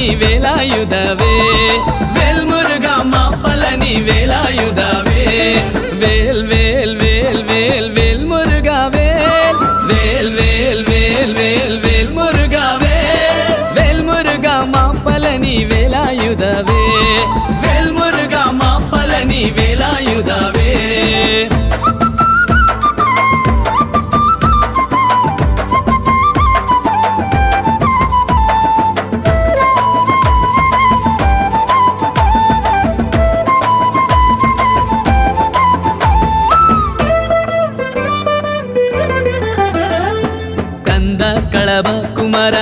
நீ வேலாயுதவே வேல் முருகா மாப்பல நீ வேலாயுதவே வேல் வேல் வேல் வேல் வேல் முருகா வேல் வேல் வேல் வேல் வேல் வேல் முருகா வேல் முருகா மாப்பல நீ வேலாயுதவே வேல் முருகா மாப்பல நீ வேலாயுதவே ಕಂದ ಕಳಬ ಕುಮಾರ